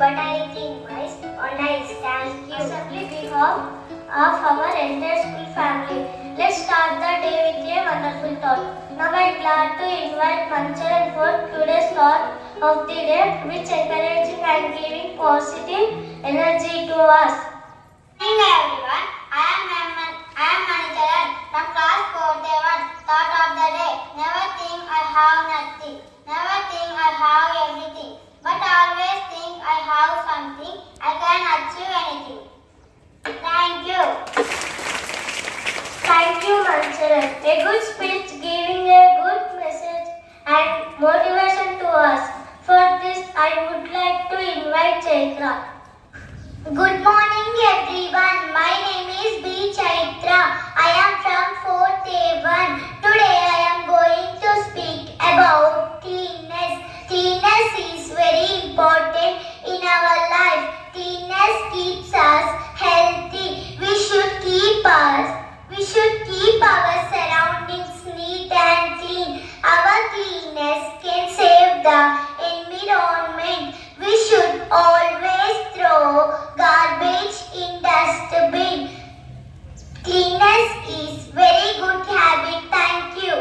but I think wise or nice. Thank you. Assembly behalf of our entire school family. Let's start the day with a wonderful thought. Now I am glad to invite Mancharan for today's thought of the day, which encouraging and giving positive energy to us. Good morning everyone. I am Mancharan from class 4th. Thought of the day. Never think I have nothing. Never think I have everything. But always think I have something. I can achieve anything. Thank you. Thank you, Mancharan. A good speech giving a good message and motivation to us. For this, I would like to invite Chaitra. Good morning everyone. My name is B. Chaitra. I am from 4th A1. Today I am going to speak about cleanness. Cleanness is very important in our life. Cleanness keeps us healthy. We should keep our surroundings neat and clean. Our cleanness can save the environment. We should always throw garbage in dustbin. Cleanness is very good habit. Thank you.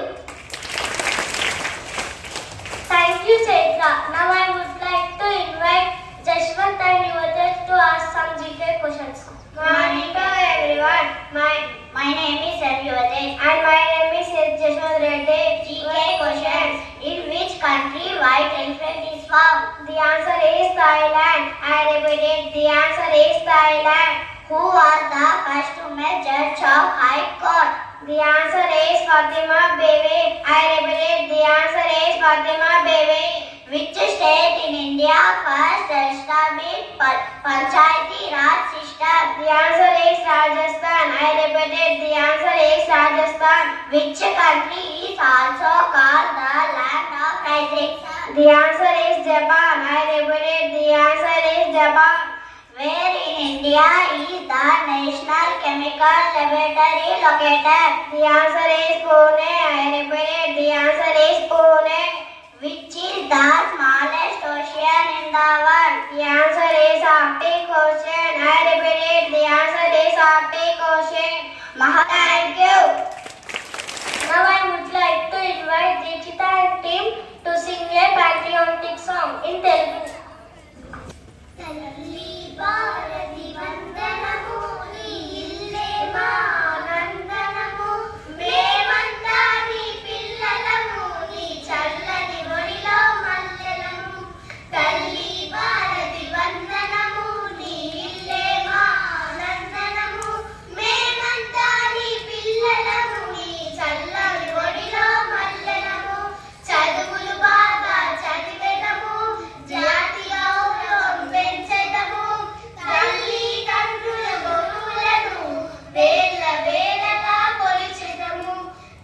Thank you, Chaitra. Now I would like to invite Jashwant and Yuvraj to ask some GK questions. Good morning to everyone. My name is Yuvraj. And my name is Jashwant Reddy. GK questions. In which country white elephant is found? The answer is Thailand. I repeat it. The answer is Thailand. Who was the first female judge of High Court? The answer is Fatima Bibi. I repeat it. The answer is Fatima Bibi. Which state in India first established Panchayati Raj system? The answer is Rajasthan. I repeat it. The answer is Rajasthan. Which country is also called the land of rising sun? The answer is Japan. I repeat it. The answer is Japan. Where in India is the National Chemical Laboratory located? The answer is Pune. I repeat it. The answer is Pune. Which is the smallest ocean in the world? The answer is Arctic Ocean. I repeat it. The answer is Arctic Ocean. Thank you. Now I would like to invite Deekshita and team to sing a patriotic song in Telugu. తల్లి భారతి వందనము నీ ఇల్లే మా ఆనందనము మేమంతా నీ పిల్లలము నీ చల్లని ఒడిలో మల్లెలము తల్లి భారతి వందనము నీ ఇల్లే మా ఆనందనము మేమంతా నీ పిల్లలము నీ చల్లని ఒడిలో మల్లెలము చదువులు బాగా చదివేదము జాతి గౌరవం పెంచెదము తల్లిదండ్రుల గురువులను వేల వేలగా కొలిచెదము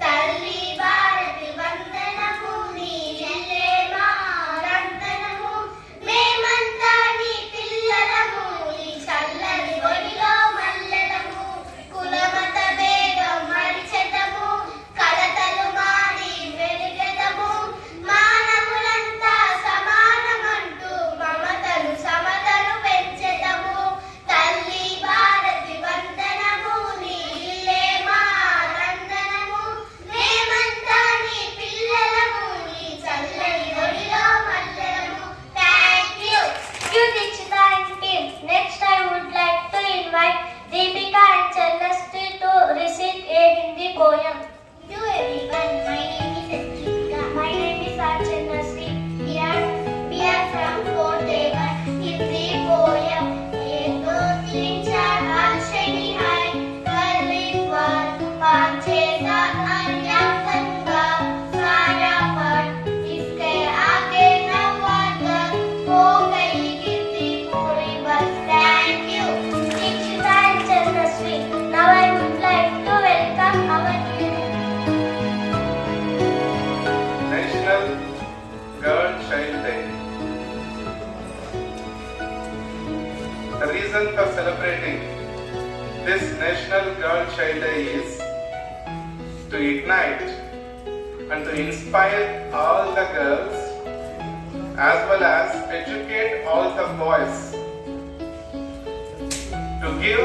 తల్లి భారతి వందనము నీ ఇల్లే మా ఆనందనము మేమంతా నీ పిల్లలము నీ చల్లని ఒడిలో మల్లెలము కులమత భేదం మరిచెదము కలతలు మాని వెలిగెదము మానవులంతా సమానమంటూ మమతను సమతను పెంచెదము తల్లి భారతి వందనము నీ ఇల్లే మా ఆనందనము మేమంతా నీ పిల్లలము నీ చల్లని ఒడిలో మల్లెలము. Thank you. Thank you, Deekshita and team. Next, I would like to invite Deepika and Channasri to recite a Hindi poem. To everyone, my name is Deepika. My name is Channasri. We are from 4th A1. Hindi poem. एक दो तीन चार पाँच छः निहाय कल एक बार 5 6 7 अन्य गंगा सारा पढ़ इसके आगे नवागर हो गई गिरती पूरी बस. Thank you. Deekshita and Channasri. Now I would like to welcome our National Girl Child Day. The reason for celebrating this National Girl Child Day is to ignite and to inspire all the girls as well as educate all the boys to give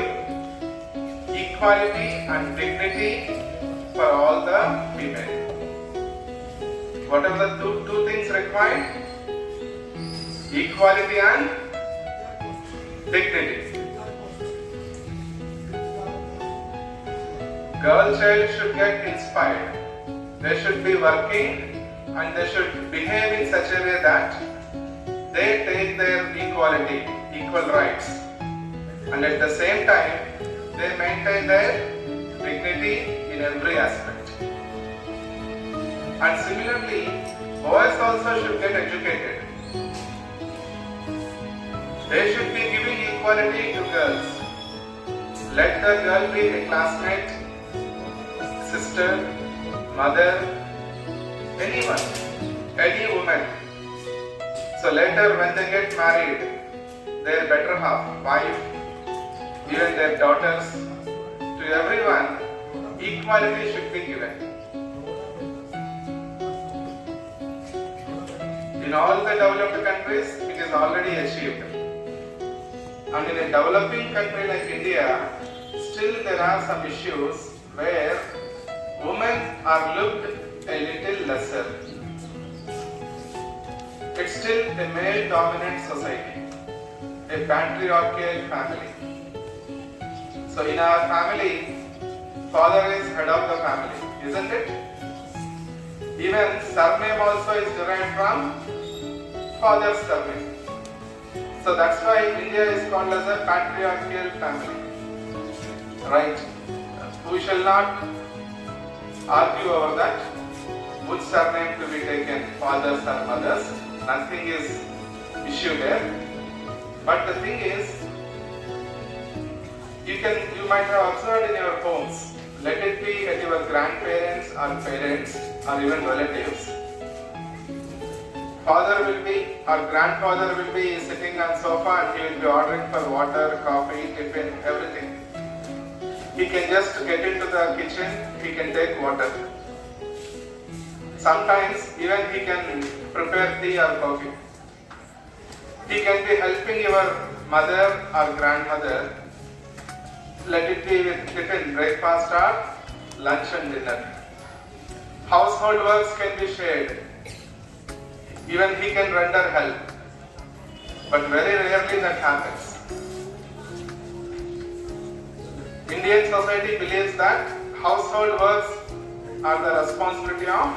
equality and dignity for all the female. What are the two things required? Equality and dignity. Girl child should get inspired. They should be working and they should behave in such a way that they take their equality, equal rights, and at the same time they maintain their dignity in every aspect. And similarly, boys also should get educated. They should be giving equality to girls. Let the girl be a classmate, sister, mother, anyone, any woman. So later when they get married, their better half, wife, even their daughters, to everyone, equality should be given. In all the developed countries, it is already achieved. And in a developing country like India, still there are some issues where women are looked a little lesser. It's still a male-dominant society, a patriarchal family. So in our family, father is head of the family, isn't it? Even surname also is derived from father's surname. So that's why India is called as a patriarchal family. Right? We shall not argue over that. Which surname to be taken, fathers or mothers. Nothing is issue there. But the thing is, you might have observed in your homes, let it be at your grandparents or parents or even relatives. Father will be, or grandfather will be sitting on sofa and he will be ordering for water, coffee, tiffin, everything. He can just get into the kitchen, he can take water. Sometimes even he can prepare tea or coffee. He can be helping your mother or grandmother, let it be with tiffin, breakfast or lunch and dinner. Household works can be shared. Even he can render help. But very rarely that happens. Indian society believes that household works are the responsibility of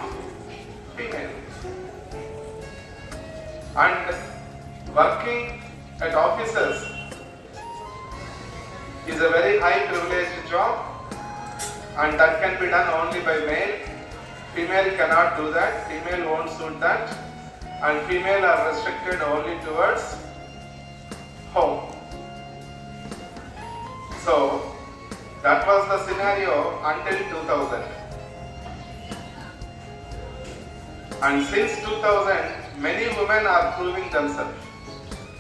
female. And working at offices is a very high privileged job, and that can be done only by male. Female cannot do that, female won't suit that, and female are restricted only towards home. So that was the scenario until 2000. And since 2000, many women are proving themselves.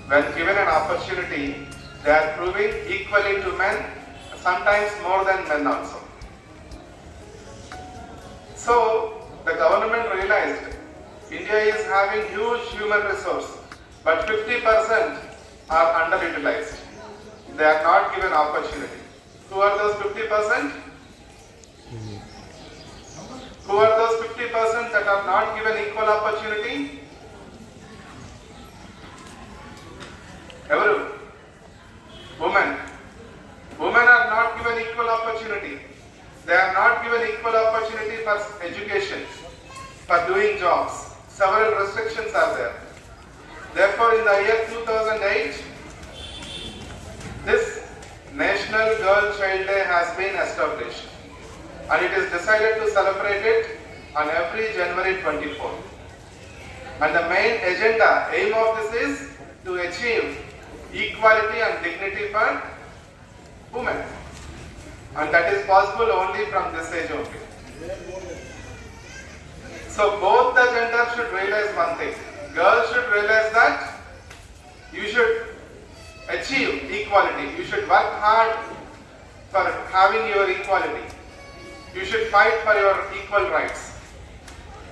When given an opportunity, they are proving equally to men, sometimes more than men also. So the government realized India is having huge human resource, but 50% are underutilized. They are not given opportunity. Who are those 50%? Who are those 50% that are not given equal opportunity? Everyone. Women. Women are not given equal opportunity. They are not given equal opportunity for education, for doing jobs. Several restrictions are there. Therefore, in the year 2008, this National Girl Child Day has been established, and it is decided to celebrate it on every January 24th. And the main agenda, aim of this is to achieve equality and dignity for women. And that is possible only from this age only. So both the genders should realize one thing. Girls should realize that you should achieve equality. You should work hard for having your equality. You should fight for your equal rights.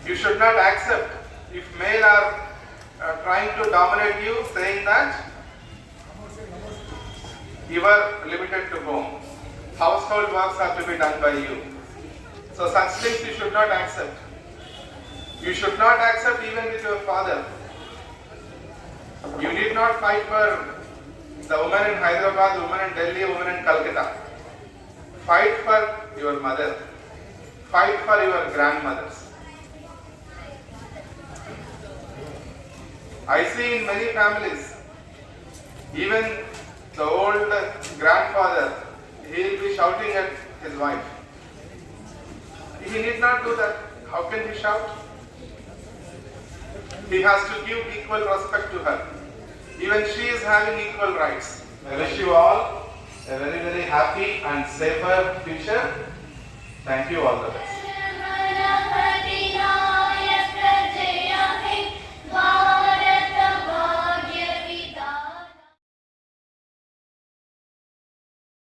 You should not accept if male are trying to dominate you, saying that you are limited to home. Household works have to be done by you. So such things you should not accept. You should not accept even with your father. You need not fight for the woman in Hyderabad, the woman in Delhi, the woman in Calcutta. Fight for your mother. Fight for your grandmothers. I see in many families, even the old grandfather, he will be shouting at his wife. He need not do that. How can he shout? He has to give equal respect to her. Even she is having equal rights. I wish you all a very, very happy and safer future. Thank you, all the best.